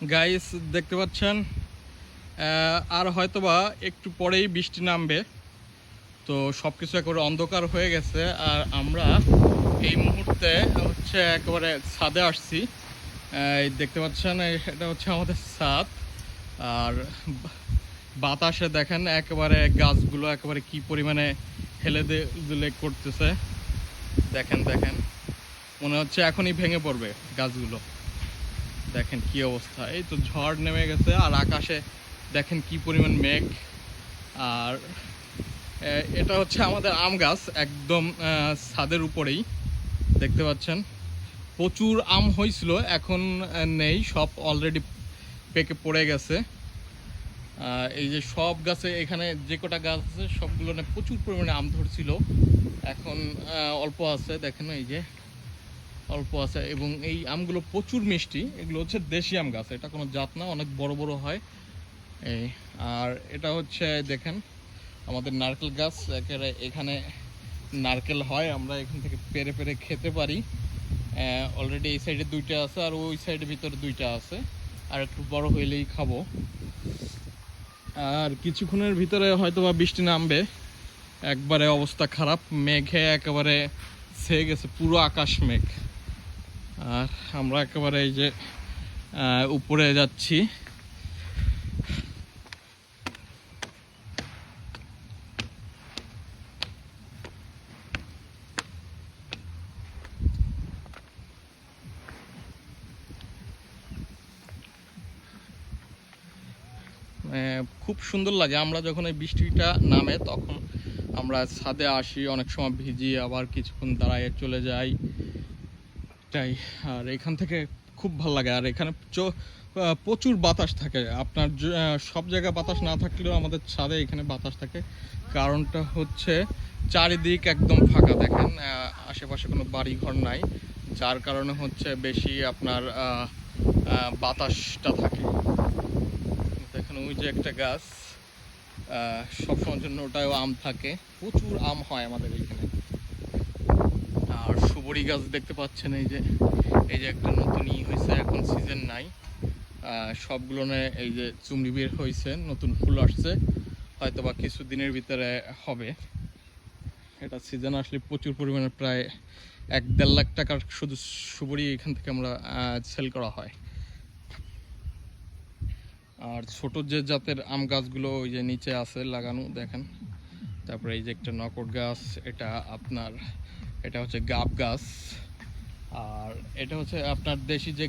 Guys দেখতে পাচ্ছেন আর হয়তোবা একটু পরেই বৃষ্টি নামবে। তো সব কিছু একেবারে অন্ধকার হয়ে গেছে আর আমরা এই মুহূর্তে হচ্ছে একেবারে ছাদে আসছি। এই দেখতে পাচ্ছেন এটা হচ্ছে আমাদের ছাদ। আর বাতাসে দেখেন একেবারে গাছগুলো একেবারে কি পরিমাণে হেলে দুলে করতেছে। দেখেন দেখেন মনে হচ্ছে এখনই ভেঙে পড়বে গাছগুলো। দেখেন কি অবস্থা, এই তো ঝড় নেমে গেছে আর আকাশে দেখেন কি পরিমাণ মেঘ। আর এটা হচ্ছে আমাদের আম গাছ, একদম ছাদের উপরেই দেখতে পাচ্ছেন। প্রচুর আম হয়েছিল, এখন নেই, সব অলরেডি পেকে পড়ে গেছে। এই যে সব গাছে এখানে যে কটা গাছ আছে সবগুলো প্রচুর পরিমাণে আম ধরছিল, এখন অল্প আছে। দেখেন এই যে অল্প আছে, এবং এই আমগুলো প্রচুর মিষ্টি। এগুলো হচ্ছে দেশি আম গাছ, এটা কোনো জাত না, অনেক বড় বড় হয় এই। আর এটা হচ্ছে দেখেন আমাদের নারকেল গাছ, এখানে নারকেল হয়, আমরা এখান থেকে পেরে পেরে খেতে পারি। অলরেডি এই সাইডে দুইটা আছে আর ওই সাইডের ভিতরে দুইটা আছে, আর একটু বড় হইলেই খাবো। আর কিছুক্ষণের ভিতরে হয়তো বা বৃষ্টি নামবে। একবারে অবস্থা খারাপ, মেঘে একেবারে ছেয়ে গেছে পুরো আকাশ মেঘ। আর আমরা একেবারে এই যে উপরে যাচ্ছি। খুব সুন্দর লাগে, আমরা যখন এই বৃষ্টিটা নামে তখন আমরা ছাদে আসি, অনেক সময় ভিজি, আবার কিছুক্ষণ দাঁড়ায় চলে যাই তাই। আর এখান থেকে খুব ভালো লাগে। আর এখানে প্রচুর বাতাস থাকে। আপনার সব জায়গায় বাতাস না থাকলেও আমাদের ছাদে এখানে বাতাস থাকে। কারণটা হচ্ছে চারিদিক একদম ফাঁকা, দেখেন আশেপাশে কোনো বাড়ি ঘর নাই, যার কারণে হচ্ছে বেশি আপনার বাতাসটা থাকে। দেখেন ওই যে একটা গাছ, সবসময়ের জন্য ওটাও আম থাকে, প্রচুর আম হয় আমাদের এইখানে। আর সুবরি গাছ দেখতে পাচ্ছেন, এই যে একটা নতুন হয়েছে, এখন সিজন নাই, সবগুলো এই যে চুমড়ি বের হয়েছে, নতুন ফুল আসছে, হয়তো বা কিছু দিনের ভিতরে হবে। এটা সিজন আসলে প্রচুর পরিমাণে প্রায় 1-1.5 লাখ টাকার শুধু সুবরি এখান থেকে আমরা সেল করা হয়। আর ছোট যে জাতের আম গাছগুলো ওই যে নিচে আছে লাগানো, দেখেন। তারপরে এই যে একটা নকট গাছ, এটা হচ্ছে গাব গাছ। আর এটা হচ্ছে আপনার দেশি যে